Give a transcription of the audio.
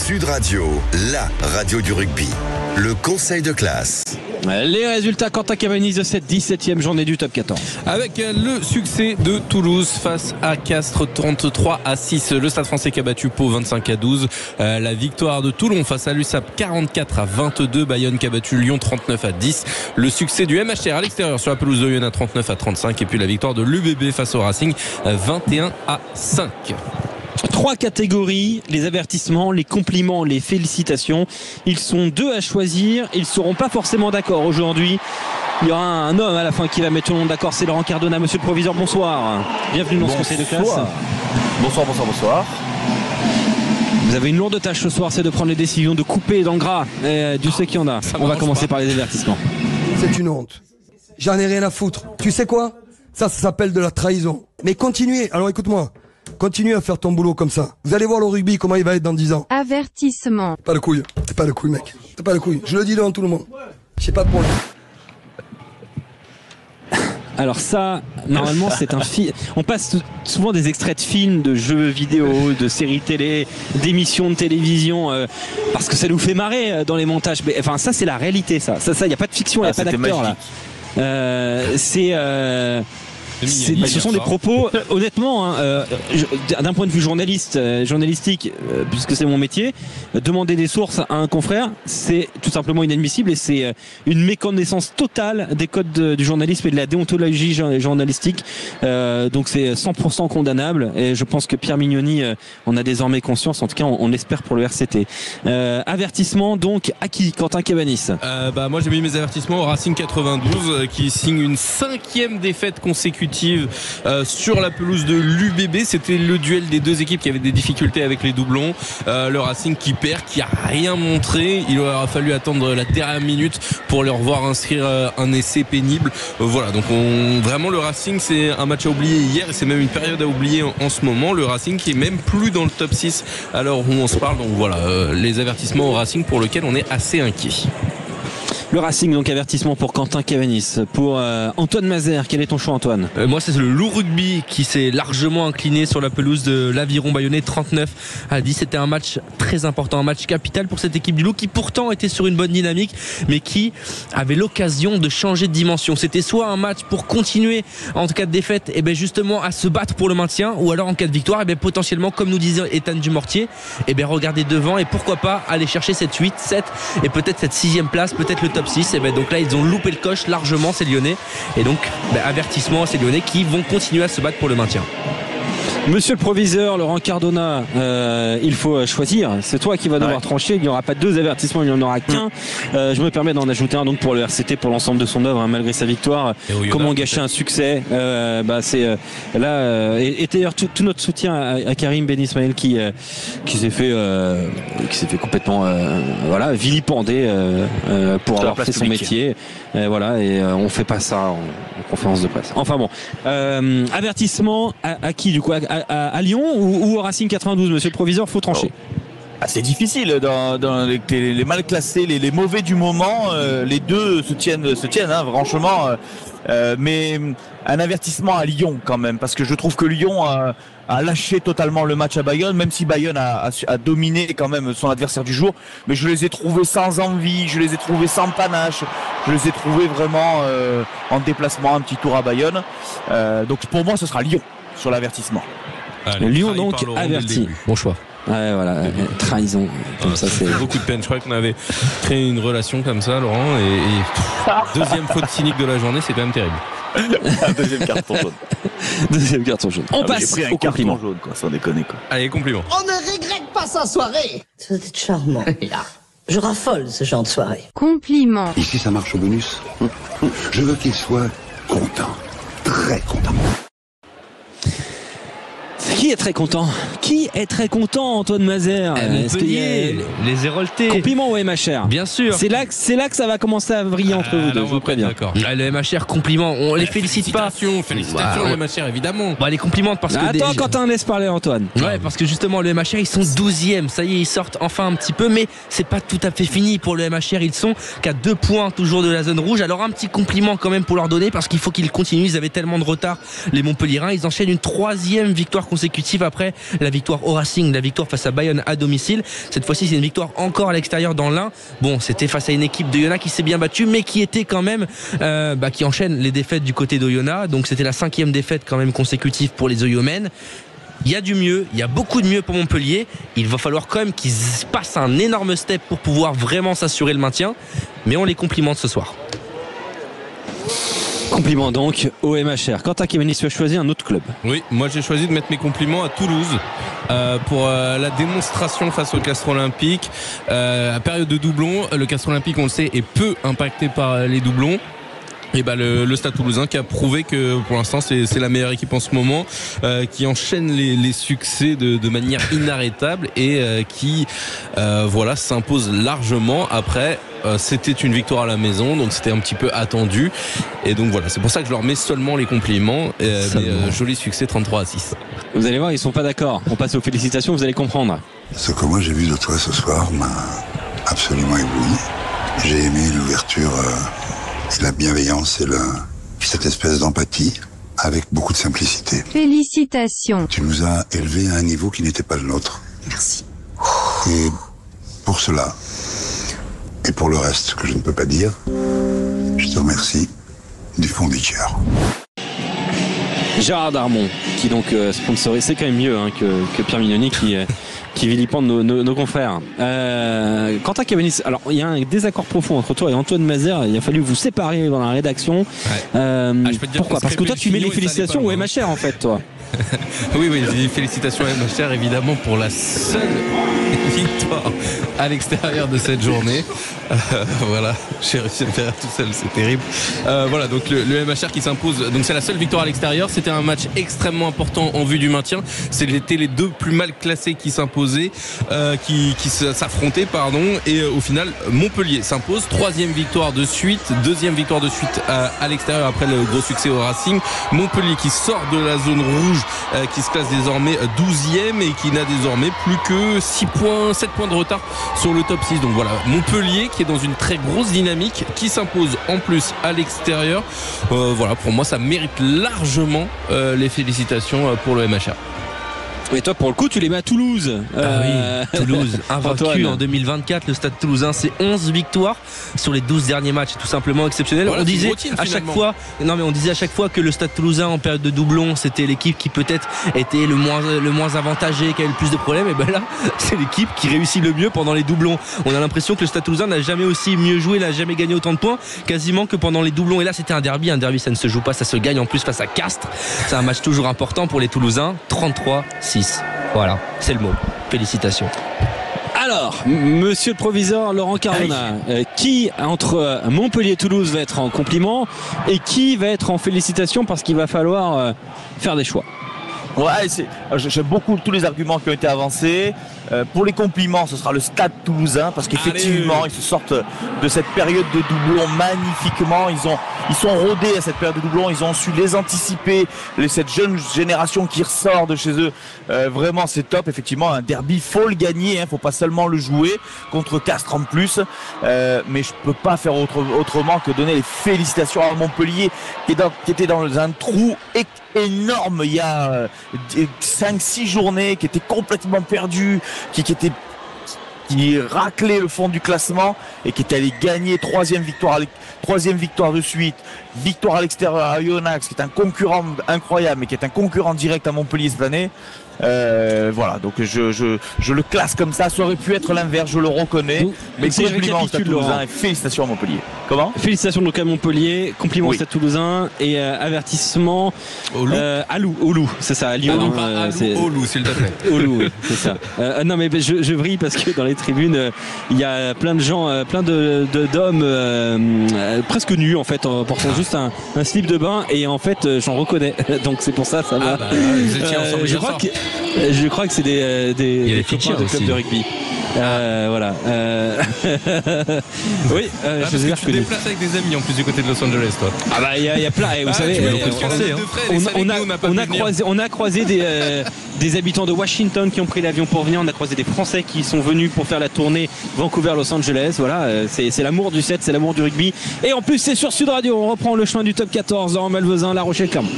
Sud Radio, la radio du rugby. Le conseil de classe. Les résultats, Quentin Cabanis de cette 17e journée du top 14. Avec le succès de Toulouse face à Castres 33-6. Le Stade Français qui a battu Pau 25-12. La victoire de Toulon face à l'USAP 44-22. Bayonne qui a battu Lyon 39-10. Le succès du MHR à l'extérieur sur la pelouse de Lyon à 39-35. Et puis la victoire de l'UBB face au Racing 21-5. 3 catégories, les avertissements, les compliments, les félicitations. Ils sont 2 à choisir. Ils ne seront pas forcément d'accord aujourd'hui. Il y aura un homme à la fin qui va mettre tout le monde d'accord. C'est Laurent Cardona. Monsieur le proviseur, bonsoir. Bienvenue dans ce conseil de classe. Bonsoir. Vous avez une lourde tâche ce soir, c'est de prendre les décisions, de couper dans le gras. Dieu sait qu'il y en a. On va commencer par les avertissements. C'est une honte. J'en ai rien à foutre. Tu sais quoi ? Ça s'appelle de la trahison. Mais continuez. Alors écoute-moi. Continue à faire ton boulot comme ça. Vous allez voir le rugby, comment il va être dans 10 ans. Avertissement. Pas de couilles. C'est pas de couilles, mec. C'est pas de couilles. Je le dis devant tout le monde. J'ai pas de problème. Alors ça, normalement, c'est un film. On passe souvent des extraits de films, de jeux vidéo, de séries télé, d'émissions de télévision, parce que ça nous fait marrer dans les montages. Mais enfin, ça, c'est la réalité, ça. Ça, il n'y a pas de fiction, il n'y a pas d'acteur là. Ce sont des propos, honnêtement, d'un point de vue journalistique, puisque c'est mon métier, demander des sources à un confrère, c'est tout simplement inadmissible et c'est une méconnaissance totale des codes du journalisme et de la déontologie journalistique. Donc c'est 100% condamnable et je pense que Pierre Mignoni en a désormais conscience, en tout cas on l'espère pour le RCT. Avertissement donc à qui, Quentin Cabanis? Moi j'ai mis mes avertissements au Racing 92 qui signe une 5e défaite consécutive sur la pelouse de l'UBB. C'était le duel des deux équipes qui avaient des difficultés avec les doublons. Le Racing qui perd, qui a rien montré. Il aura fallu attendre la dernière minute pour leur voir inscrire un essai pénible. Voilà, donc vraiment le Racing, c'est un match à oublier hier et c'est même une période à oublier en ce moment. Le Racing qui est même plus dans le top 6 à l'heure où on se parle. Donc voilà, les avertissements au Racing pour lequel on est assez inquiet. Le Racing, donc avertissement pour Quentin Cabanis. Pour Antoine Mazer, quel est ton choix, Antoine? Moi c'est le Loup Rugby qui s'est largement incliné sur la pelouse de l'Aviron Bayonnais 39-10. C'était un match très important, un match capital pour cette équipe du Loup qui pourtant était sur une bonne dynamique mais qui avait l'occasion de changer de dimension. C'était soit un match pour continuer en cas de défaite et justement à se battre pour le maintien, ou alors en cas de victoire potentiellement, comme nous disait Ethan Dumortier, regarder devant et pourquoi pas aller chercher cette 8, 7 et peut-être cette 6e place, peut-être le top 6. Donc là ils ont loupé le coche largement, ces Lyonnais, et donc avertissement à ces Lyonnais qui vont continuer à se battre pour le maintien. Monsieur le proviseur Laurent Cardona, il faut choisir. C'est toi qui vas devoir trancher. Il n'y aura pas 2 avertissements, il n'y en aura qu'un. Je me permets d'en ajouter un donc pour le RCT, pour l'ensemble de son œuvre, malgré sa victoire. Comment gâcher un succès? C'est là et d'ailleurs tout notre soutien à Karim Ben Ismaël qui s'est fait complètement vilipender pour avoir fait son métier. Et on fait pas ça en conférence de presse. Enfin bon, avertissement à qui du coup? À Lyon ou au Racing 92, monsieur le proviseur, faut trancher. C'est difficile dans les mal classés, les mauvais du moment, les deux se tiennent franchement. Mais un avertissement à Lyon quand même, parce que je trouve que Lyon a lâché totalement le match à Bayonne, même si Bayonne a dominé quand même son adversaire du jour. Mais je les ai trouvés sans envie, je les ai trouvés sans panache, je les ai trouvés vraiment en déplacement, un petit tour à Bayonne. Donc pour moi ce sera Lyon sur l'avertissement. Lyon donc averti. Bon choix. Trahison. Comme ça, c'est beaucoup de peine. Je crois qu'on avait créé une relation comme ça, Laurent, et deuxième faute cynique de la journée, c'est quand même terrible. Deuxième carton jaune. Deuxième carton jaune. On passe au compliment jaune, sans déconner quoi. Allez, compliment. On ne regrette pas sa soirée. C'était charmant. Je raffole ce genre de soirée. Compliment. Ici ça marche au bonus. Je veux qu'il soit content. Très content. Qui est très content? Qui est très content, Antoine Mazer? Montpellier, les Héroltés. Compliment au MHR. Bien sûr. C'est là que ça va commencer à vriller entre vous deux, je vous préviens. D'accord. Le MHR, compliment. On les félicite pas. Félicitations le MHR, évidemment. Les complimente parce que... Attends, Quentin, laisse parler Antoine. Parce que justement, le MHR, ils sont 12e. Ça y est, ils sortent enfin un petit peu, mais c'est pas tout à fait fini pour le MHR. Ils sont qu'à 2 points toujours de la zone rouge. Alors un petit compliment quand même pour leur donner, parce qu'il faut qu'ils continuent. Ils avaient tellement de retard, les Montpelliérains. Ils enchaînent une 3e victoire consécutive après la victoire victoire au Racing, la victoire face à Bayonne à domicile. Cette fois-ci, c'est une victoire encore à l'extérieur dans l'Ain. Bon, c'était face à une équipe de Oyonnax qui s'est bien battue, mais qui était quand même qui enchaîne les défaites du côté d'Oyonnax. Donc c'était la 5e défaite quand même consécutive pour les Oyomènes. Il y a du mieux, il y a beaucoup de mieux pour Montpellier. Il va falloir quand même qu'ils passent un énorme step pour pouvoir vraiment s'assurer le maintien. Mais on les complimente ce soir. Compliments donc au MHR. Quentin Kémenis, tu as choisi un autre club. Oui, moi j'ai choisi de mettre mes compliments à Toulouse pour la démonstration face au Castres Olympique. À période de doublon, le Castres Olympique, on le sait, est peu impacté par les doublons. Et le Stade Toulousain qui a prouvé que pour l'instant c'est la meilleure équipe en ce moment, qui enchaîne les succès de manière inarrêtable et qui s'impose largement. Après c'était une victoire à la maison, donc c'était un petit peu attendu, et donc voilà, c'est pour ça que je leur mets seulement les compliments. Joli succès, 33-6. Vous allez voir, ils sont pas d'accord. On passe aux félicitations, vous allez comprendre. Ce que moi j'ai vu de toi ce soir m'a absolument ébloui. J'ai aimé l'ouverture et la bienveillance et cette espèce d'empathie avec beaucoup de simplicité. Félicitations. Tu nous as élevés à un niveau qui n'était pas le nôtre. Merci. Et pour cela, et pour le reste que je ne peux pas dire, je te remercie du fond du cœur. Gérard Darmon, qui donc sponsorise, c'est quand même mieux que Pierre Mignoni qui vilipende nos confrères. Quentin Kémenis, alors il y a un désaccord profond entre toi et Antoine Mazer. Il a fallu vous séparer dans la rédaction. Pourquoi ? Parce que toi tu mets les félicitations au MHR en fait, toi. Oui, félicitations à MHR évidemment pour la seule victoire à l'extérieur de cette journée. Voilà, j'ai réussi à me faire tout seul, c'est terrible. Donc le MHR qui s'impose, donc c'est la seule victoire à l'extérieur. C'était un match extrêmement important en vue du maintien. C'était les deux plus mal classés qui s'imposaient, qui s'affrontaient, et au final Montpellier s'impose, 3e victoire de suite, 2e victoire de suite à l'extérieur après le gros succès au Racing. Montpellier qui sort de la zone rouge, qui se classe désormais 12e et qui n'a désormais plus que 7 points de retard sur le top 6. Donc voilà, Montpellier qui est dans une très grosse dynamique, qui s'impose en plus à l'extérieur. Pour moi ça mérite largement les félicitations pour le MHR. Et toi, pour le coup, tu les mets à Toulouse. Toulouse, invaincu Antoine. en 2024. Le Stade Toulousain, c'est 11 victoires sur les 12 derniers matchs. C'est tout simplement exceptionnel. Voilà, on disait à chaque fois que le Stade Toulousain, en période de doublon, c'était l'équipe qui peut-être était le moins avantagé, qui avait le plus de problèmes. Et ben là, c'est l'équipe qui réussit le mieux pendant les doublons. On a l'impression que le Stade Toulousain n'a jamais aussi mieux joué, n'a jamais gagné autant de points, quasiment que pendant les doublons. Et là, c'était un derby. Un derby, ça ne se joue pas, ça se gagne en plus face à Castres. C'est un match toujours important pour les Toulousains. 33-6. Voilà, c'est le mot. Félicitations. Alors, monsieur le proviseur Laurent Cardona, qui entre Montpellier et Toulouse va être en compliment et qui va être en félicitations parce qu'il va falloir faire des choix? J'aime beaucoup tous les arguments qui ont été avancés. Pour les compliments, ce sera le Stade Toulousain parce qu'effectivement, ils se sortent de cette période de doublon magnifiquement. Ils sont rodés à cette période de doublon. Ils ont su les anticiper. Cette jeune génération qui ressort de chez eux, vraiment, c'est top. Effectivement, un derby, faut le gagner. Faut pas seulement le jouer contre Castres en plus. Mais je peux pas faire autrement que donner les félicitations à Montpellier qui était dans un trou énorme il y a 5-6 journées, qui était complètement perdu, qui raclait le fond du classement et qui est allé gagner 3e victoire de suite, victoire à l'extérieur à Oyonnax, qui est un concurrent incroyable mais qui est un concurrent direct à Montpellier cette année. Donc je le classe comme ça. Ça aurait pu être l'inverse, je le reconnais. Mais compliments au Stade Toulousain et félicitations à Montpellier. Comment ? Félicitations donc à Montpellier, compliments au Stade Toulousain et avertissement à Loup, c'est ça, à Lyon. Au Loup, s'il te plaît. Au Loup, oui, c'est ça. Non mais je vrille parce que dans les tribunes, il y a plein de gens, plein d'hommes presque nus en fait, en portant juste un slip de bain, et en fait j'en reconnais. Donc c'est pour ça va. Vous étiez ensemble je crois que c'est des copains de club de rugby. Voilà. Oui, je veux dire que tu te déplaces avec des amis en plus du côté de Los Angeles, toi. Ah bah il y a plein. Vous savez, on a croisé des habitants de Washington qui ont pris l'avion pour venir. On a croisé des Français qui sont venus pour faire la tournée Vancouver-Los Angeles. Voilà, c'est l'amour du 7, c'est l'amour du rugby. Et en plus, c'est sur Sud Radio. On reprend le chemin du top 14 en Malvezin, La Rochelle-Clermont.